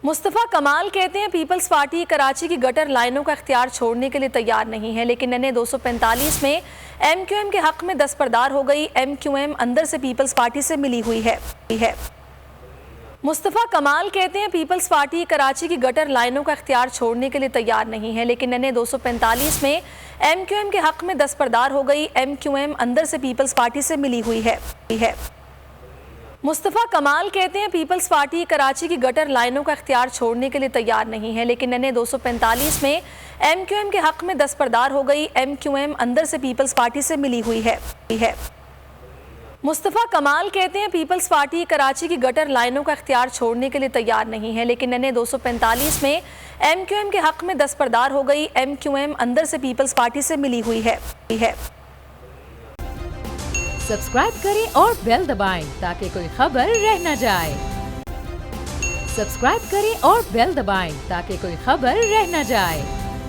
मुस्तफ़ा कमाल कहते हैं पीपल्स पार्टी कराची की गटर लाइनों का इख्तियार छोड़ने के लिए तैयार नहीं है, लेकिन NA 245 में MQM के हक में दस्तबरदार हो गई। MQM अंदर से पीपल्स पार्टी से मिली हुई है। मुस्तफ़ा कमाल कहते हैं पीपल्स पार्टी कराची की गटर लाइनों का इख्तियार छोड़ने के लिए तैयार नहीं है, लेकिन NA 245 में MQM के हक में दस्तबरदार हो गई। MQM अंदर से पीपल्स पार्टी से मिली हुई है। मुस्तफ़ा कमाल कहते हैं पीपल्स पार्टी कराची की गटर लाइनों का इख्तियार छोड़ने के लिए तैयार नहीं है, लेकिन NA 245 में MQM के हक में दस्तबरदार हो गई। MQM अंदर से पीपल्स पार्टी से मिली हुई है। मुस्तफ़ा कमाल कहते हैं पीपल्स पार्टी कराची की गटर लाइनों का इख्तियार छोड़ने के लिए तैयार नहीं है, लेकिन NA 245 में MQM के हक में दस्तबरदार हो गई। MQM अंदर से पीपल्स पार्टी से मिली हुई है। सब्सक्राइब करें और बेल दबाएं ताकि कोई खबर रह न जाए। सब्सक्राइब करें और बेल दबाएं ताकि कोई खबर रह न जाए।